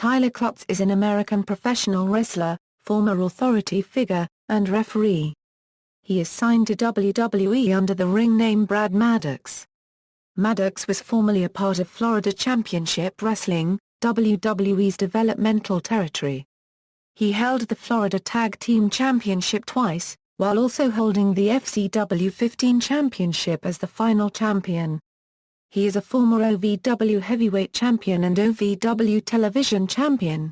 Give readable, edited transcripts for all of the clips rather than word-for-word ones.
Tyler Kluttz is an American professional wrestler, former authority figure, and referee. He is signed to WWE under the ring name Brad Maddox. Maddox was formerly a part of Florida Championship Wrestling, WWE's developmental territory. He held the Florida Tag Team Championship twice, while also holding the FCW 15 Championship as the final champion. He is a former OVW Heavyweight Champion and OVW Television Champion.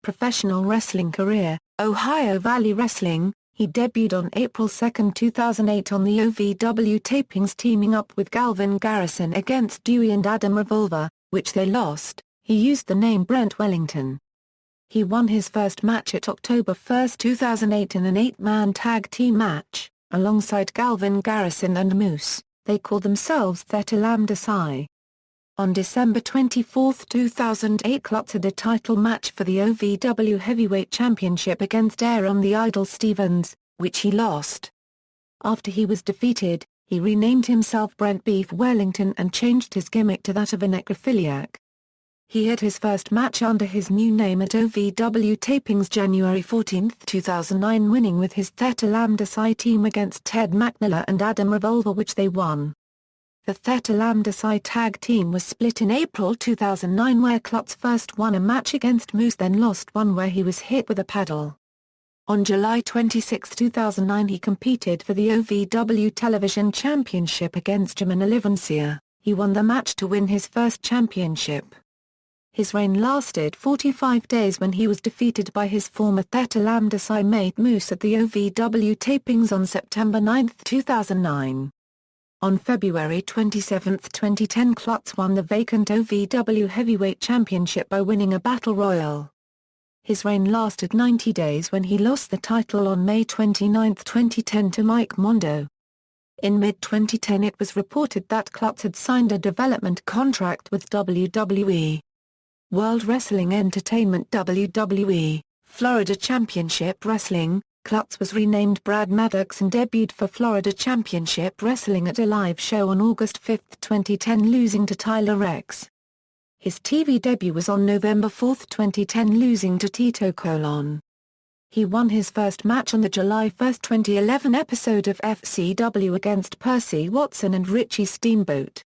Professional wrestling career, Ohio Valley Wrestling. He debuted on April 2, 2008 on the OVW tapings teaming up with Galvin Garrison against Dewey and Adam Revolver, which they lost. He used the name Brent Wellington. He won his first match at October 1, 2008 in an 8-man tag team match, alongside Galvin Garrison and Moose. They called themselves Theta Lambda Psi. On December 24, 2008 Kluttz had a title match for the OVW Heavyweight Championship against Aaron the Idol Stevens, which he lost. After he was defeated, he renamed himself Brent Beef Wellington and changed his gimmick to that of a necrophiliac. He had his first match under his new name at OVW tapings January 14, 2009 winning with his Theta Lambda Psi team against Ted McNally and Adam Revolver, which they won. The Theta Lambda Psi tag team was split in April 2009 where Kluttz first won a match against Moose then lost one where he was hit with a paddle. On July 26, 2009 he competed for the OVW Television Championship against Jim Olivencia. He won the match to win his first championship. His reign lasted 45 days when he was defeated by his former Theta Lambda Psi mate Moose at the OVW tapings on September 9, 2009. On February 27, 2010 Kluttz won the vacant OVW Heavyweight Championship by winning a Battle Royal. His reign lasted 90 days when he lost the title on May 29, 2010 to Mike Mondo. In mid-2010 it was reported that Kluttz had signed a development contract with WWE. World Wrestling Entertainment WWE, Florida Championship Wrestling. Kluttz was renamed Brad Maddox and debuted for Florida Championship Wrestling at a live show on August 5, 2010 losing to Tyler Rex. His TV debut was on November 4, 2010 losing to Tito Colon. He won his first match on the July 1, 2011 episode of FCW against Percy Watson and Richie Steamboat.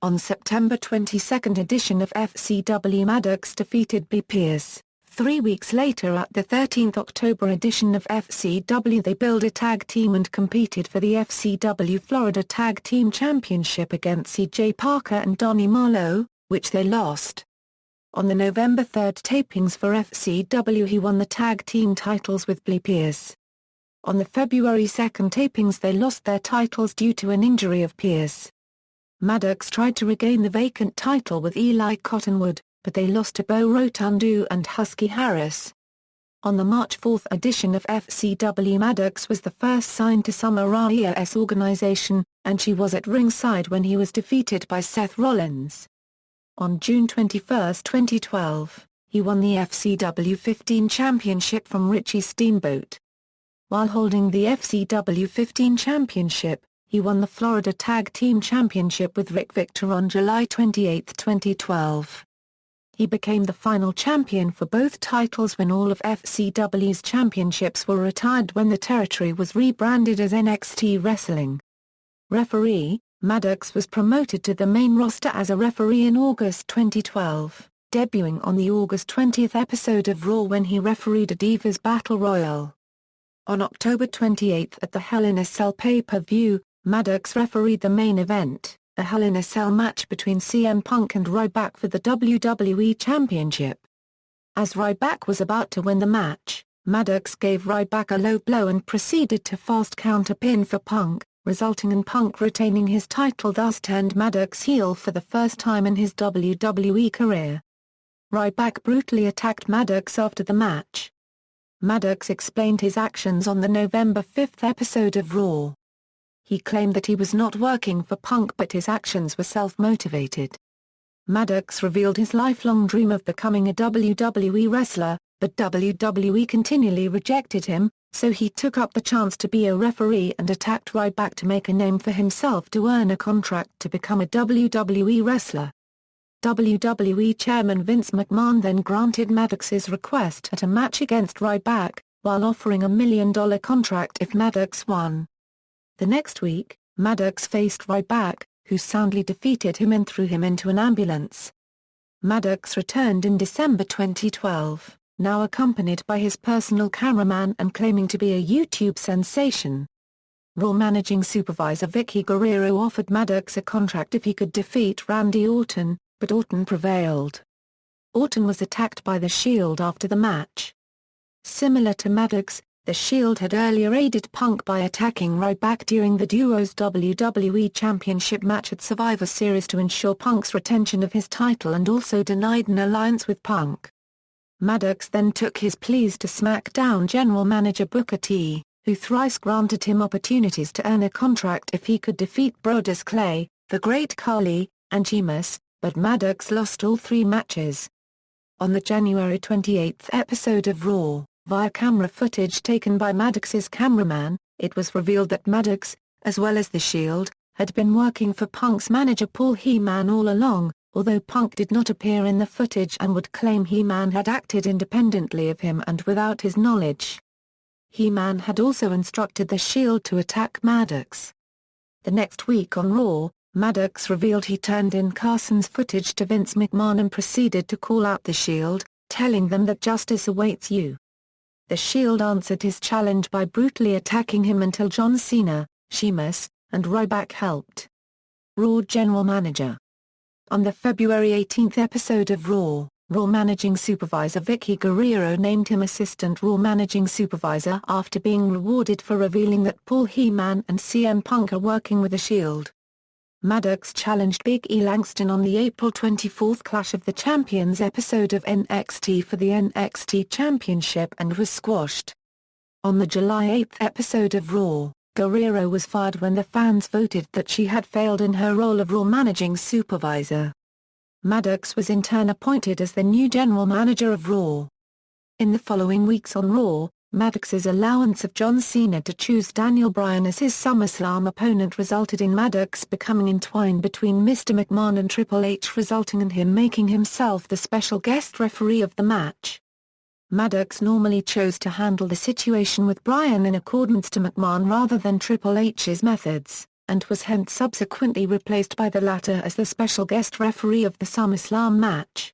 On September 22 edition of FCW Maddox defeated B. Pierce. 3 weeks later at the 13th October edition of FCW they built a tag team and competed for the FCW Florida Tag Team Championship against C.J. Parker and Donnie Marlowe, which they lost. On the November 3 tapings for FCW he won the tag team titles with Blee Pierce. On the February 2 tapings they lost their titles due to an injury of Pierce. Maddox tried to regain the vacant title with Eli Cottonwood, but they lost to Bo Rotundo and Husky Harris. On the March 4 edition of FCW Maddox was the first signed to Summer Raia's organization, and she was at ringside when he was defeated by Seth Rollins. On June 21, 2012, he won the FCW 15 Championship from Richie Steamboat. While holding the FCW 15 Championship, he won the Florida Tag Team Championship with Rick Victor on July 28, 2012. He became the final champion for both titles when all of FCW's championships were retired when the territory was rebranded as NXT Wrestling. Referee, Maddox was promoted to the main roster as a referee in August 2012, debuting on the August 20 episode of Raw when he refereed a Divas Battle Royal. On October 28 at the Hell in a Cell pay-per-view, Maddox refereed the main event, a Hell in a Cell match between CM Punk and Ryback for the WWE Championship. As Ryback was about to win the match, Maddox gave Ryback a low blow and proceeded to fast counter pin for Punk, resulting in Punk retaining his title, thus turned Maddox heel for the first time in his WWE career. Ryback brutally attacked Maddox after the match. Maddox explained his actions on the November 5 episode of Raw. He claimed that he was not working for Punk but his actions were self-motivated. Maddox revealed his lifelong dream of becoming a WWE wrestler, but WWE continually rejected him, so he took up the chance to be a referee and attacked Ryback to make a name for himself to earn a contract to become a WWE wrestler. WWE Chairman Vince McMahon then granted Maddox's request at a match against Ryback, while offering a $1 million contract if Maddox won. The next week, Maddox faced Ryback, who soundly defeated him and threw him into an ambulance. Maddox returned in December 2012, now accompanied by his personal cameraman and claiming to be a YouTube sensation. Raw managing supervisor Vicky Guerrero offered Maddox a contract if he could defeat Randy Orton, but Orton prevailed. Orton was attacked by The Shield after the match. Similar to Maddox, The Shield had earlier aided Punk by attacking Ryback during the duo's WWE Championship match at Survivor Series to ensure Punk's retention of his title and also denied an alliance with Punk. Maddox then took his pleas to SmackDown general manager Booker T, who thrice granted him opportunities to earn a contract if he could defeat Brodus Clay, The Great Khali, and Sheamus, but Maddox lost all three matches. On the January 28 episode of Raw, via camera footage taken by Maddox's cameraman, it was revealed that Maddox, as well as The Shield, had been working for Punk's manager Paul Heyman all along, although Punk did not appear in the footage and would claim Heyman had acted independently of him and without his knowledge. Heyman had also instructed The Shield to attack Maddox. The next week on Raw, Maddox revealed he turned in Carson's footage to Vince McMahon and proceeded to call out The Shield, telling them that justice awaits you. The Shield answered his challenge by brutally attacking him until John Cena, Sheamus, and Ryback helped. Raw General Manager. On the February 18 episode of Raw, Raw Managing Supervisor Vicky Guerrero named him Assistant Raw Managing Supervisor after being rewarded for revealing that Paul Heyman and CM Punk are working with The Shield. Maddox challenged Big E Langston on the April 24 Clash of the Champions episode of NXT for the NXT Championship and was squashed. On the July 8 episode of Raw, Guerrero was fired when the fans voted that she had failed in her role of Raw Managing Supervisor. Maddox was in turn appointed as the new general manager of Raw. In the following weeks on Raw, Maddox's allowance of John Cena to choose Daniel Bryan as his SummerSlam opponent resulted in Maddox becoming entwined between Mr. McMahon and Triple H, resulting in him making himself the special guest referee of the match. Maddox normally chose to handle the situation with Bryan in accordance to McMahon rather than Triple H's methods, and was hence subsequently replaced by the latter as the special guest referee of the SummerSlam match.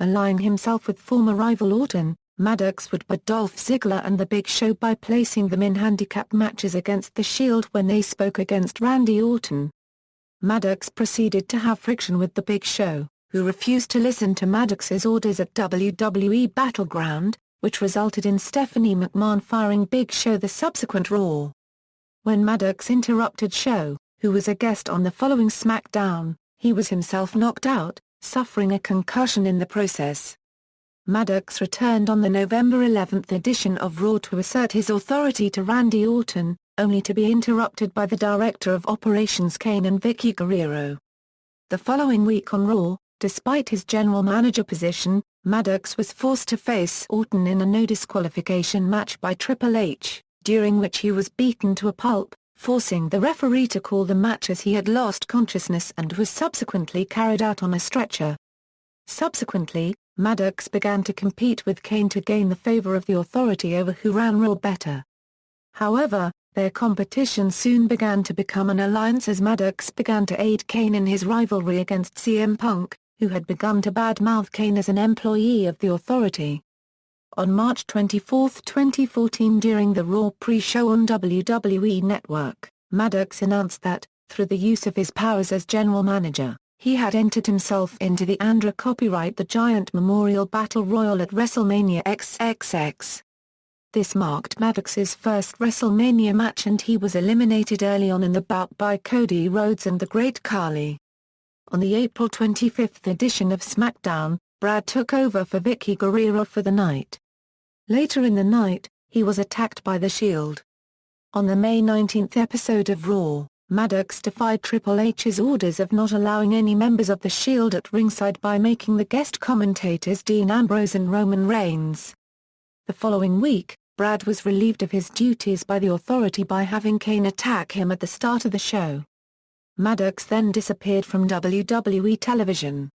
Allying himself with former rival Orton, Maddox would beat Dolph Ziggler and The Big Show by placing them in handicap matches against The Shield when they spoke against Randy Orton. Maddox proceeded to have friction with The Big Show, who refused to listen to Maddox's orders at WWE Battleground, which resulted in Stephanie McMahon firing Big Show the subsequent Raw. When Maddox interrupted Show, who was a guest on the following SmackDown, he was himself knocked out, suffering a concussion in the process. Maddox returned on the November 11 edition of Raw to assert his authority to Randy Orton, only to be interrupted by the Director of Operations Kane and Vicky Guerrero. The following week on Raw, despite his general manager position, Maddox was forced to face Orton in a no disqualification match by Triple H, during which he was beaten to a pulp, forcing the referee to call the match as he had lost consciousness and was subsequently carried out on a stretcher. Subsequently, Maddox began to compete with Kane to gain the favor of the Authority over who ran Raw better. However, their competition soon began to become an alliance as Maddox began to aid Kane in his rivalry against CM Punk, who had begun to badmouth Kane as an employee of the Authority. On March 24, 2014 during the Raw pre-show on WWE Network, Maddox announced that, through the use of his powers as general manager, he had entered himself into the Andra Copyright the Giant Memorial Battle Royal at WrestleMania XXX. This marked Maddox's first WrestleMania match and he was eliminated early on in the bout by Cody Rhodes and the Great Khali. On the April 25 edition of SmackDown, Brad took over for Vicky Guerrero for the night. Later in the night, he was attacked by The Shield. On the May 19 episode of Raw, Maddox defied Triple H's orders of not allowing any members of The Shield at ringside by making the guest commentators Dean Ambrose and Roman Reigns. The following week, Brad was relieved of his duties by the Authority by having Kane attack him at the start of the show. Maddox then disappeared from WWE television.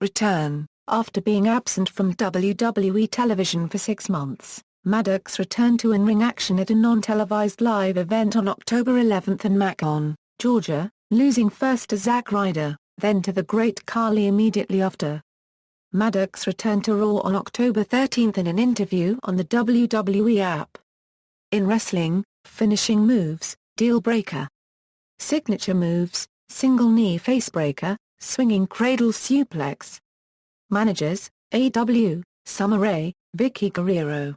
Return. After being absent from WWE television for 6 months, Maddox returned to in-ring action at a non-televised live event on October 11 in Macon, Georgia, losing first to Zack Ryder, then to the Great Khali immediately after. Maddox returned to Raw on October 13 in an interview on the WWE app. In wrestling, finishing moves, deal breaker. Signature moves, single knee facebreaker, swinging cradle suplex. Managers, A.W., Summer Rae, Vicky Guerrero.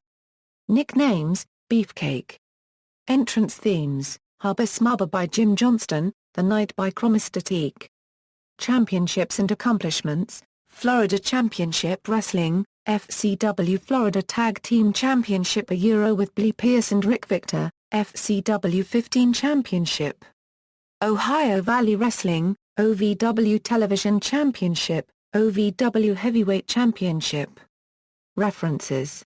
Nicknames, Beefcake. Entrance themes, Hubba Smubba by Jim Johnston, The Night by Chromastatique. Championships and accomplishments, Florida Championship Wrestling, FCW Florida Tag Team Championship a Euro with Blee Pierce and Rick Victor, FCW 15 Championship. Ohio Valley Wrestling, OVW Television Championship, OVW Heavyweight Championship. References